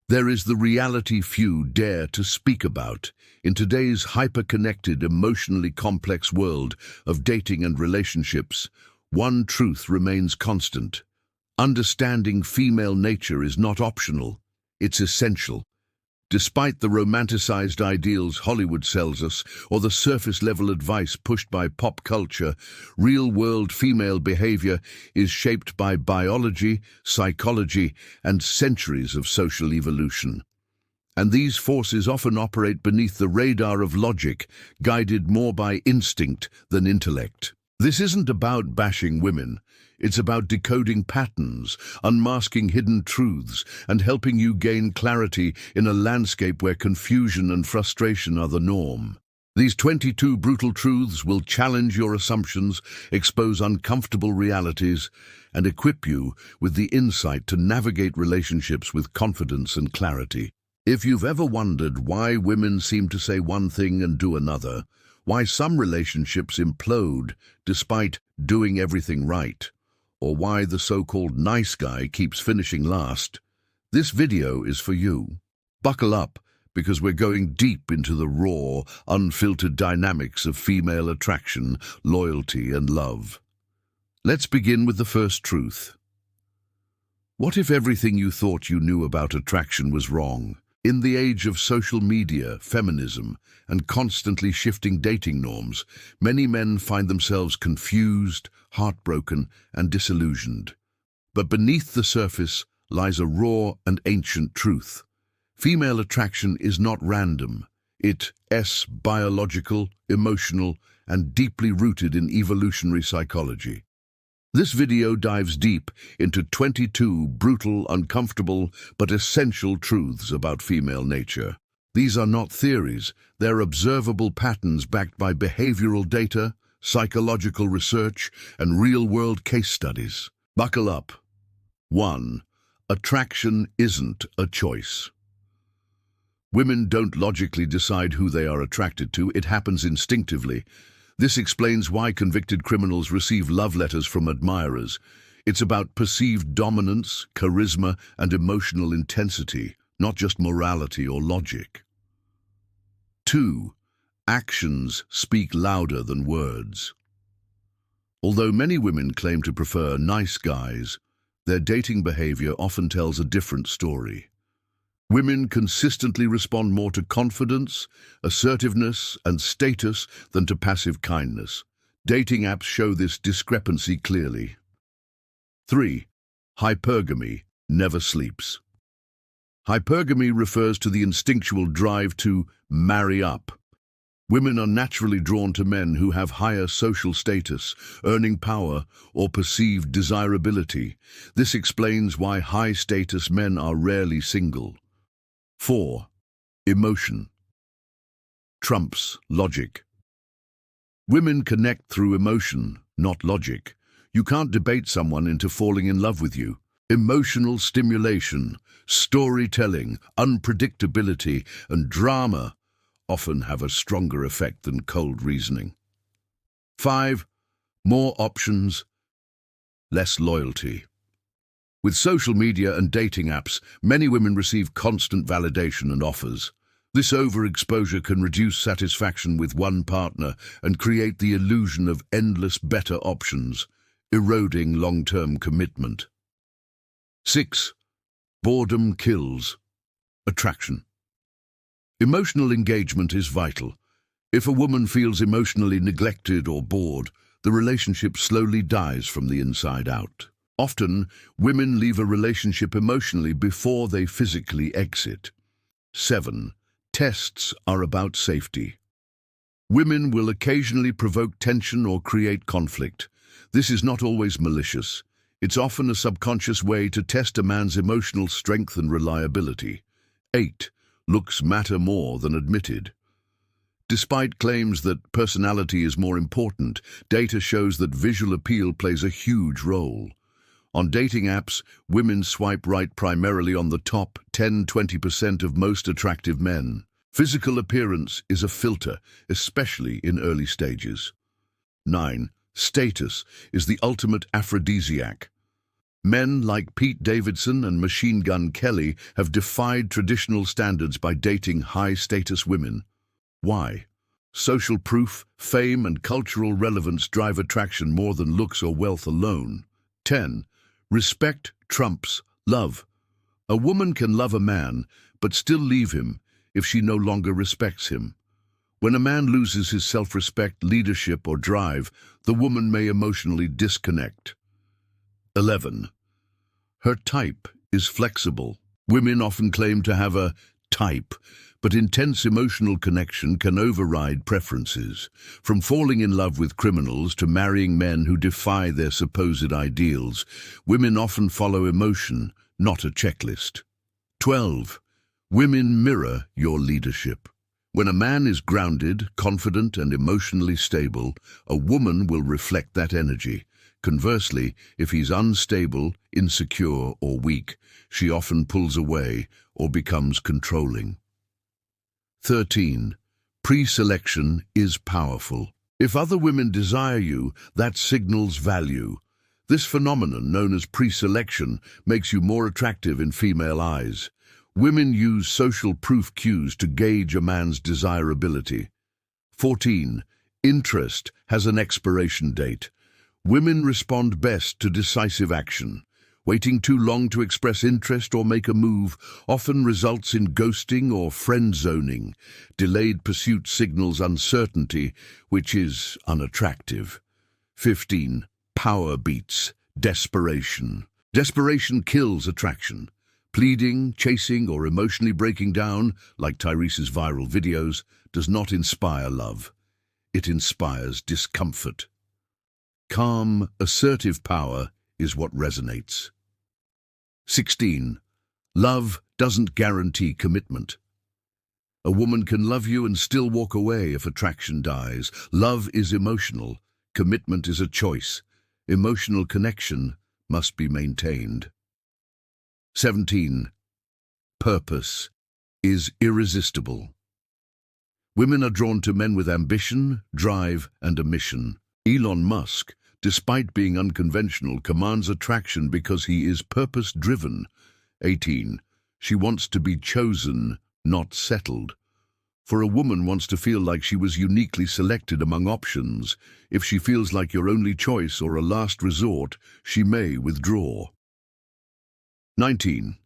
There is the reality few dare to speak about. In today's hyper-connected, emotionally complex world of dating and relationships, one truth remains constant. Understanding female nature is not optional, it's essential. Despite the romanticized ideals Hollywood sells us, or the surface-level advice pushed by pop culture, real-world female behavior is shaped by biology, psychology, and centuries of social evolution. And these forces often operate beneath the radar of logic, guided more by instinct than intellect. This isn't about bashing women. It's about decoding patterns, unmasking hidden truths, and helping you gain clarity in a landscape where confusion and frustration are the norm. These 22 brutal truths will challenge your assumptions, expose uncomfortable realities, and equip you with the insight to navigate relationships with confidence and clarity. If you've ever wondered why women seem to say one thing and do another, why some relationships implode despite doing everything right, or why the so-called nice guy keeps finishing last, this video is for you. Buckle up, because we're going deep into the raw, unfiltered dynamics of female attraction, loyalty, and love. Let's begin with the first truth. What if everything you thought you knew about attraction was wrong? In the age of social media, feminism, and constantly shifting dating norms, many men find themselves confused, heartbroken, and disillusioned. But beneath the surface lies a raw and ancient truth. Female attraction is not random. It's biological, emotional, and deeply rooted in evolutionary psychology. This video dives deep into 22 brutal, uncomfortable, but essential truths about female nature. These are not theories, they're observable patterns backed by behavioral data, psychological research, and real-world case studies. Buckle up. 1. Attraction isn't a choice. Women don't logically decide who they are attracted to, it happens instinctively. This explains why convicted criminals receive love letters from admirers. It's about perceived dominance, charisma, and emotional intensity, not just morality or logic. 2. Actions speak louder than words. Although many women claim to prefer nice guys, their dating behavior often tells a different story. Women consistently respond more to confidence, assertiveness, and status than to passive kindness. Dating apps show this discrepancy clearly. 3. Hypergamy never sleeps. Hypergamy refers to the instinctual drive to marry up. Women are naturally drawn to men who have higher social status, earning power, or perceived desirability. This explains why high-status men are rarely single. 4. Emotion trumps logic. Women connect through emotion, not logic. You can't debate someone into falling in love with you. Emotional stimulation, storytelling, unpredictability, and drama often have a stronger effect than cold reasoning. 5. More options, less loyalty. With social media and dating apps, many women receive constant validation and offers. This overexposure can reduce satisfaction with one partner and create the illusion of endless better options, eroding long-term commitment. 6. Boredom kills attraction. Emotional engagement is vital. If a woman feels emotionally neglected or bored, the relationship slowly dies from the inside out. Often, women leave a relationship emotionally before they physically exit. 7. Tests are about safety. Women will occasionally provoke tension or create conflict. This is not always malicious. It's often a subconscious way to test a man's emotional strength and reliability. 8. Looks matter more than admitted. Despite claims that personality is more important, data shows that visual appeal plays a huge role. On dating apps, women swipe right primarily on the top 10–20% of most attractive men. Physical appearance is a filter, especially in early stages. 9. Status is the ultimate aphrodisiac. Men like Pete Davidson and Machine Gun Kelly have defied traditional standards by dating high-status women. Why? Social proof, fame, and cultural relevance drive attraction more than looks or wealth alone. 10. Respect trumps love. A woman can love a man, but still leave him if she no longer respects him. When a man loses his self-respect, leadership, or drive, the woman may emotionally disconnect. 11. Her type is flexible. Women often claim to have a type, but intense emotional connection can override preferences. From falling in love with criminals to marrying men who defy their supposed ideals, women often follow emotion, not a checklist. 12. Women mirror your leadership. When a man is grounded, confident, and emotionally stable, a woman will reflect that energy. Conversely, if he's unstable, insecure, or weak, she often pulls away or becomes controlling. 13. Pre-selection is powerful. If other women desire you, that signals value. This phenomenon, known as pre-selection, makes you more attractive in female eyes. Women use social proof cues to gauge a man's desirability. 14. Interest has an expiration date. Women respond best to decisive action. Waiting too long to express interest or make a move often results in ghosting or friend-zoning. Delayed pursuit signals uncertainty, which is unattractive. 15. Power beats desperation. Desperation kills attraction. Pleading, chasing, or emotionally breaking down, like Tyrese's viral videos, does not inspire love. It inspires discomfort. Calm, assertive power is what resonates. 16. Love doesn't guarantee commitment. A woman can love you and still walk away if attraction dies. Love is emotional. Commitment is a choice. Emotional connection must be maintained. 17. Purpose is irresistible. Women are drawn to men with ambition, drive, and a mission. Elon Musk, despite being unconventional, commands attraction because he is purpose-driven. 18. She wants to be chosen, not settled. For a woman wants to feel like she was uniquely selected among options. If she feels like your only choice or a last resort, she may withdraw. 19.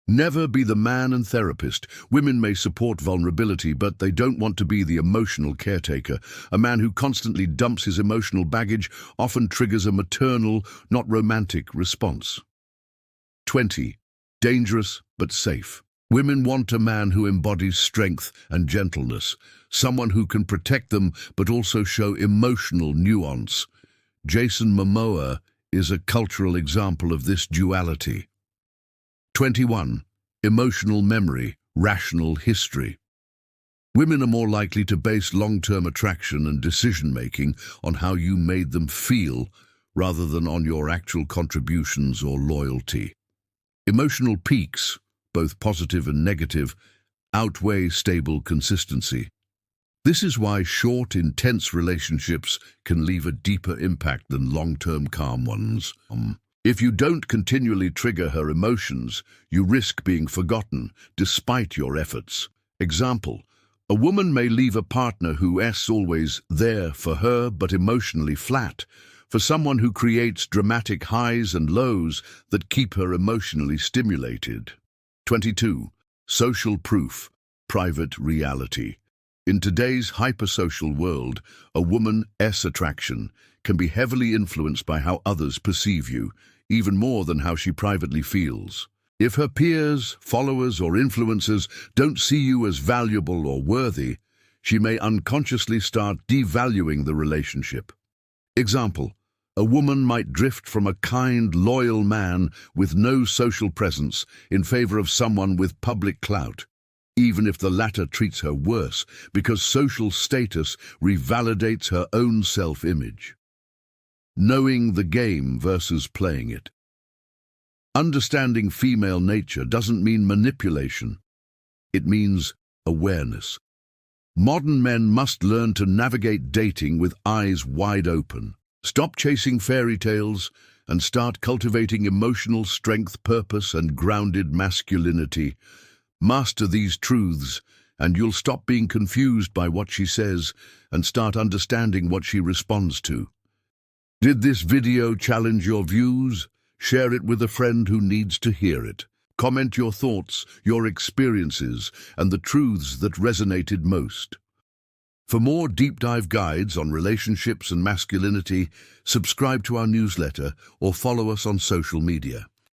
Never be the man and therapist. Women may support vulnerability, but they don't want to be the emotional caretaker. A man who constantly dumps his emotional baggage often triggers a maternal, not romantic response. 20. Dangerous but safe. Women want a man who embodies strength and gentleness, someone who can protect them but also show emotional nuance. Jason Momoa is a cultural example of this duality. 21. Emotional memory, rational history. Women are more likely to base long-term attraction and decision-making on how you made them feel rather than on your actual contributions or loyalty. Emotional peaks, both positive and negative, outweigh stable consistency. This is why short, intense relationships can leave a deeper impact than long-term calm ones. If you don't continually trigger her emotions, you risk being forgotten, despite your efforts. Example, a woman may leave a partner who is always there for her but emotionally flat, for someone who creates dramatic highs and lows that keep her emotionally stimulated. 22. Social proof, private reality. In today's hypersocial world, a woman's attraction can be heavily influenced by how others perceive you, even more than how she privately feels. If her peers, followers, or influencers don't see you as valuable or worthy, she may unconsciously start devaluing the relationship. Example, a woman might drift from a kind, loyal man with no social presence in favor of someone with public clout, even if the latter treats her worse, because social status revalidates her own self-image. Knowing the game versus playing it. Understanding female nature doesn't mean manipulation. It means awareness. Modern men must learn to navigate dating with eyes wide open. Stop chasing fairy tales and start cultivating emotional strength, purpose, and grounded masculinity. Master these truths, and you'll stop being confused by what she says and start understanding what she responds to. Did this video challenge your views? Share it with a friend who needs to hear it. Comment your thoughts, your experiences, and the truths that resonated most. For more deep dive guides on relationships and masculinity, subscribe to our newsletter or follow us on social media.